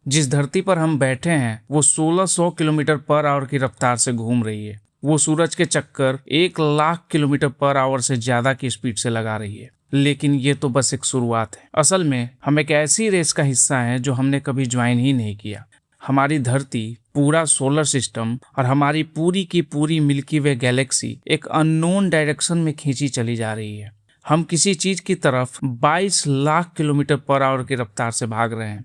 जिस धरती पर हम बैठे हैं वो 1600 किलोमीटर पर आवर की रफ्तार से घूम रही है। वो सूरज के चक्कर 1 लाख किलोमीटर पर आवर से ज्यादा की स्पीड से लगा रही है। लेकिन ये तो बस एक शुरुआत है। असल में हम एक ऐसी रेस का हिस्सा हैं जो हमने कभी ज्वाइन ही नहीं किया। हमारी धरती, पूरा सोलर सिस्टम और हमारी पूरी की पूरी मिल्की वे गैलेक्सी एक अननोन डायरेक्शन में खींची चली जा रही है। हम किसी चीज की तरफ 22 लाख किलोमीटर पर आवर की रफ्तार से भाग रहे हैं।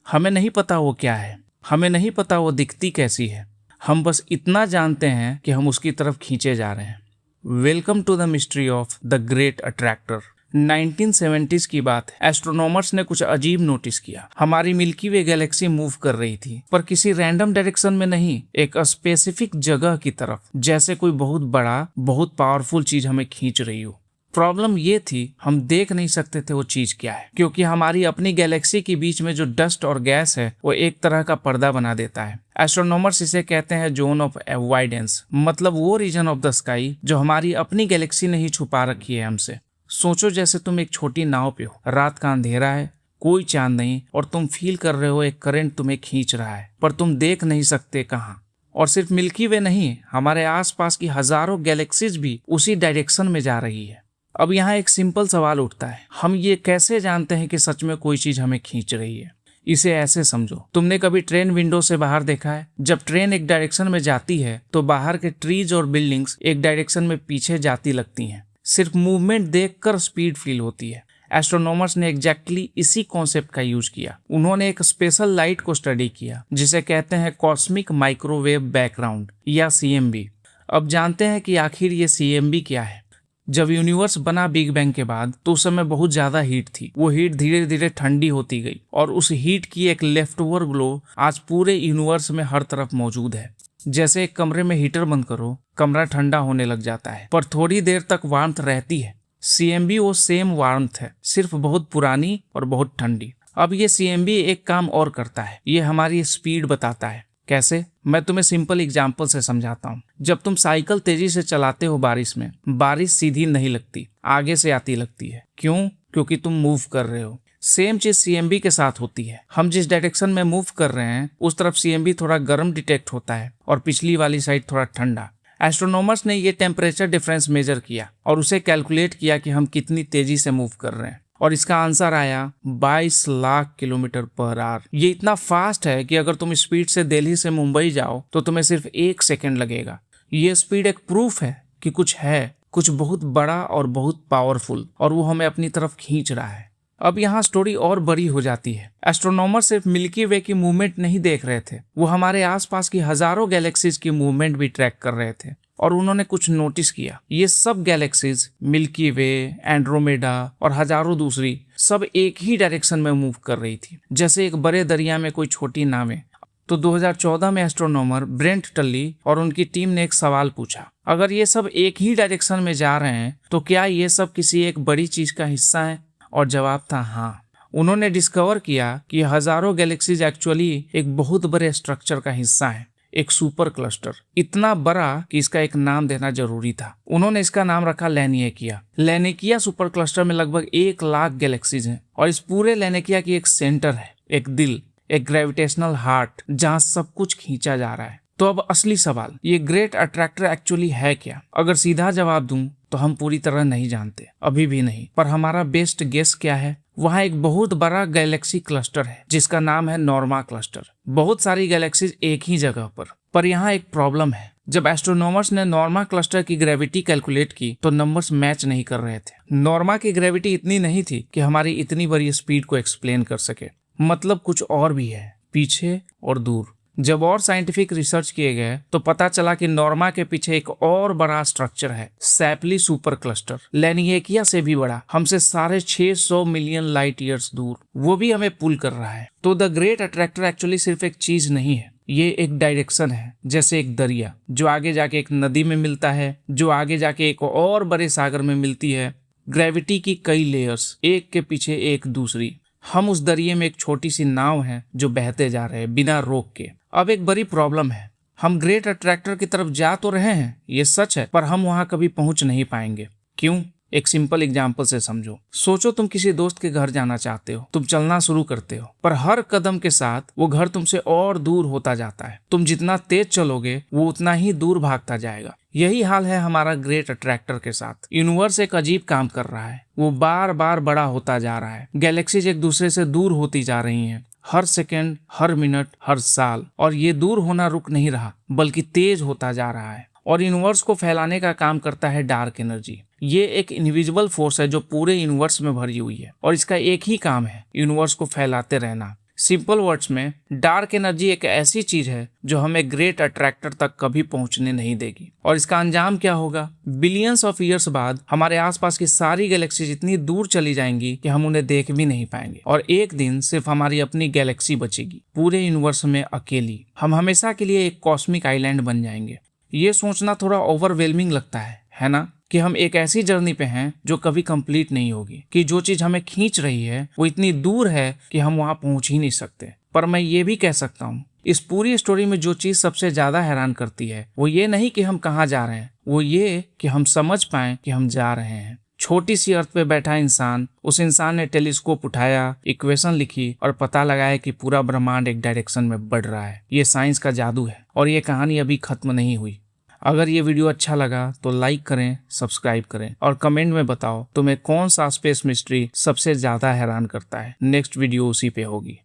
हमें नहीं पता वो क्या है, हमें नहीं पता वो दिखती कैसी है। हम बस इतना जानते हैं कि हम उसकी तरफ खींचे जा रहे हैं। Welcome to the mystery of the great attractor. 1970s की बात है। एस्ट्रोनॉमर्स ने कुछ अजीब नोटिस किया। हमारी मिल्की वे गैलेक्सी मूव कर रही थी, पर किसी रैंडम डायरेक्शन में नहीं, एक स्पेसिफिक जगह की तरफ, जैसे कोई बहुत बड़ा, बहुत पावरफुल चीज हमें खींच रही हो। प्रॉब्लम ये थी, हम देख नहीं सकते थे वो चीज क्या है, क्योंकि हमारी अपनी गैलेक्सी के बीच में जो डस्ट और गैस है वो एक तरह का पर्दा बना देता है। एस्ट्रोनॉमर्स इसे कहते हैं जोन ऑफ अवॉइडेंस, मतलब वो रीजन ऑफ द स्काई जो हमारी अपनी गैलेक्सी ने ही छुपा रखी है हमसे। सोचो जैसे तुम एक छोटी नाव पे हो, रात का अंधेरा है, कोई चांद नहीं, और तुम फील कर रहे हो एक करंट तुम्हें खींच रहा है, पर तुम देख नहीं सकते कहाँ। और सिर्फ मिल्की वे नहीं, हमारे आसपास की हजारों गैलेक्सीज भी उसी डायरेक्शन में जा रही है। अब यहाँ एक सिंपल सवाल उठता है, हम ये कैसे जानते हैं कि सच में कोई चीज हमें खींच रही है? इसे ऐसे समझो, तुमने कभी ट्रेन विंडो से बाहर देखा है? जब ट्रेन एक डायरेक्शन में जाती है तो बाहर के ट्रीज और बिल्डिंग्स एक डायरेक्शन में पीछे जाती लगती हैं। सिर्फ मूवमेंट देखकर स्पीड फील होती है। एस्ट्रोनॉमर्स ने एग्जैक्टली इसी कॉन्सेप्ट का यूज किया। उन्होंने एक स्पेशल लाइट को स्टडी किया जिसे कहते हैं कॉस्मिक माइक्रोवेव बैकग्राउंड या CMB। अब जानते हैं कि आखिर ये CMB क्या है। जब यूनिवर्स बना बिग बैंग के बाद तो उस समय बहुत ज्यादा हीट थी। वो हीट धीरे धीरे ठंडी होती गई और उस हीट की एक लेफ्ट ओवर ग्लो आज पूरे यूनिवर्स में हर तरफ मौजूद है। जैसे एक कमरे में हीटर बंद करो, कमरा ठंडा होने लग जाता है, पर थोड़ी देर तक वार्मथ रहती है। CMB वो सेम वार्मथ है, सिर्फ बहुत पुरानी और बहुत ठंडी। अब ये CMB एक काम और करता है, ये हमारी स्पीड बताता है। कैसे? मैं तुम्हें सिंपल एग्जांपल से समझाता हूँ। जब तुम साइकिल तेजी से चलाते हो बारिश में, बारिश सीधी नहीं लगती, आगे से आती लगती है। क्यों? क्योंकि तुम मूव कर रहे हो। सेम चीज CMB के साथ होती है। हम जिस डायरेक्शन में मूव कर रहे हैं उस तरफ CMB थोड़ा गर्म डिटेक्ट होता है और पिछली वाली साइड थोड़ा ठंडा। एस्ट्रोनॉमर्स ने ये टेम्परेचर डिफरेंस मेजर किया और उसे कैलकुलेट किया कि हम कितनी तेजी से मूव कर रहे हैं, और इसका आंसर आया 22 लाख किलोमीटर पर आवर। ये इतना फास्ट है कि अगर तुम स्पीड से दिल्ली से मुंबई जाओ तो तुम्हें सिर्फ 1 सेकेंड लगेगा। ये स्पीड एक प्रूफ है कि कुछ है, कुछ बहुत बड़ा और बहुत पावरफुल, और वो हमें अपनी तरफ खींच रहा है। अब यहाँ स्टोरी और बड़ी हो जाती है। एस्ट्रोनॉमर सिर्फ मिल्की वे की मूवमेंट नहीं देख रहे थे, वो हमारे आसपास की हजारों गैलेक्सीज की मूवमेंट भी ट्रैक कर रहे थे। और उन्होंने कुछ नोटिस किया, ये सब गैलेक्सीज, मिल्की वे, एंड्रोमेडा और हजारों दूसरी, सब एक ही डायरेक्शन में मूव कर रही थी, जैसे एक बड़े दरिया में कोई छोटी नावें। तो 2014 में एस्ट्रोनॉमर ब्रेंट टल्ली और उनकी टीम ने एक सवाल पूछा, अगर ये सब एक ही डायरेक्शन में जा रहे हैं तो क्या ये सब किसी एक बड़ी चीज का हिस्सा है? और जवाब था हाँ। उन्होंने डिस्कवर किया कि हजारों गैलेक्सीज एक्चुअली एक बहुत बड़े स्ट्रक्चर का हिस्सा है, एक सुपर क्लस्टर, इतना बड़ा कि इसका एक नाम देना जरूरी था। उन्होंने इसका नाम रखा लैनिकिया। लैनिकिया सुपर क्लस्टर में लगभग 1 लाख गैलेक्सीज हैं, और इस पूरे लैनिकिया की एक सेंटर है, एक दिल, एक ग्रेविटेशनल हार्ट, जहां सब कुछ खींचा जा रहा है। तो अब असली सवाल, ये ग्रेट अट्रैक्टर एक्चुअली है क्या? अगर सीधा जवाब दूं तो हम पूरी तरह नहीं जानते, अभी भी नहीं। पर हमारा बेस्ट गेस क्या है? वहाँ एक बहुत बड़ा गैलेक्सी क्लस्टर है जिसका नाम है नॉर्मा क्लस्टर। बहुत सारी गैलेक्सीज एक ही जगह पर यहाँ एक प्रॉब्लम है। जब एस्ट्रोनॉमर्स ने नॉर्मा क्लस्टर की ग्रेविटी कैलकुलेट की तो नंबर्स मैच नहीं कर रहे थे। नॉर्मा की ग्रेविटी इतनी नहीं थी कि हमारी इतनी बड़ी स्पीड को एक्सप्लेन कर सके। मतलब कुछ और भी है पीछे और दूर। जब और साइंटिफिक रिसर्च किए गए तो पता चला कि नॉर्मा के पीछे एक और बड़ा स्ट्रक्चर है, सैपली सुपर क्लस्टर, लैनिकिया से भी बड़ा, हमसे 650 मिलियन लाइट ईयर्स दूर। वो भी हमें पुल कर रहा है। तो द ग्रेट अट्रैक्टर एक्चुअली सिर्फ एक चीज नहीं है, ये एक डायरेक्शन है, जैसे एक दरिया जो आगे जाके एक नदी में मिलता है, जो आगे जाके एक और बड़े सागर में मिलती है। ग्रेविटी की कई लेयर्स, एक के पीछे एक दूसरी। हम उस दरिये में एक छोटी सी नाव है जो बहते जा रहे हैं बिना रोक के। अब एक बड़ी प्रॉब्लम है, हम ग्रेट अट्रैक्टर की तरफ जा तो रहे हैं, ये सच है, पर हम वहां कभी पहुंच नहीं पाएंगे। क्यों? एक सिंपल एग्जाम्पल से समझो। सोचो तुम किसी दोस्त के घर जाना चाहते हो, तुम चलना शुरू करते हो, पर हर कदम के साथ वो घर तुमसे और दूर होता जाता है। तुम जितना तेज चलोगे वो उतना ही दूर भागता जाएगा। यही हाल है हमारा ग्रेट अट्रैक्टर के साथ। यूनिवर्स एक अजीब काम कर रहा है, वो बार बार बड़ा होता जा रहा है। गैलेक्सीज एक दूसरे से दूर होती जा रही हैं, हर सेकंड, हर मिनट, हर साल। और ये दूर होना रुक नहीं रहा, बल्कि तेज होता जा रहा है। और यूनिवर्स को फैलाने का काम करता है डार्क एनर्जी। ये एक इनविजिबल फोर्स है जो पूरे यूनिवर्स में भरी हुई है, और इसका एक ही काम है, यूनिवर्स को फैलाते रहना। सिंपल वर्ड्स में, डार्क एनर्जी एक ऐसी चीज है जो हमें ग्रेट अट्रैक्टर तक कभी पहुंचने नहीं देगी। और इसका अंजाम क्या होगा? बिलियंस ऑफ ईयर्स बाद हमारे आसपास की सारी गैलेक्सीज इतनी दूर चली जाएंगी कि हम उन्हें देख भी नहीं पाएंगे, और एक दिन सिर्फ हमारी अपनी गैलेक्सी बचेगी, पूरे यूनिवर्स में अकेली। हम हमेशा के लिए एक कॉस्मिक आइलैंड बन जाएंगे। ये सोचना थोड़ा ओवरवेलमिंग लगता है ना, कि हम एक ऐसी जर्नी पे हैं जो कभी कंप्लीट नहीं होगी, कि जो चीज हमें खींच रही है वो इतनी दूर है कि हम वहां पहुंच ही नहीं सकते। पर मैं ये भी कह सकता हूँ, इस पूरी स्टोरी में जो चीज सबसे ज्यादा हैरान करती है वो ये नहीं कि हम कहाँ जा रहे हैं, वो ये कि हम समझ पाए कि हम जा रहे हैं। छोटी सी अर्थ पे बैठा इंसान, उस इंसान ने टेलीस्कोप उठाया, इक्वेशन लिखी और पता लगाया कि पूरा ब्रह्मांड एक डायरेक्शन में बढ़ रहा है। ये साइंस का जादू है, और ये कहानी अभी खत्म नहीं हुई। अगर ये वीडियो अच्छा लगा तो लाइक करें, सब्सक्राइब करें, और कमेंट में बताओ तुम्हें कौन सा स्पेस मिस्ट्री सबसे ज्यादा हैरान करता है। नेक्स्ट वीडियो उसी पे होगी।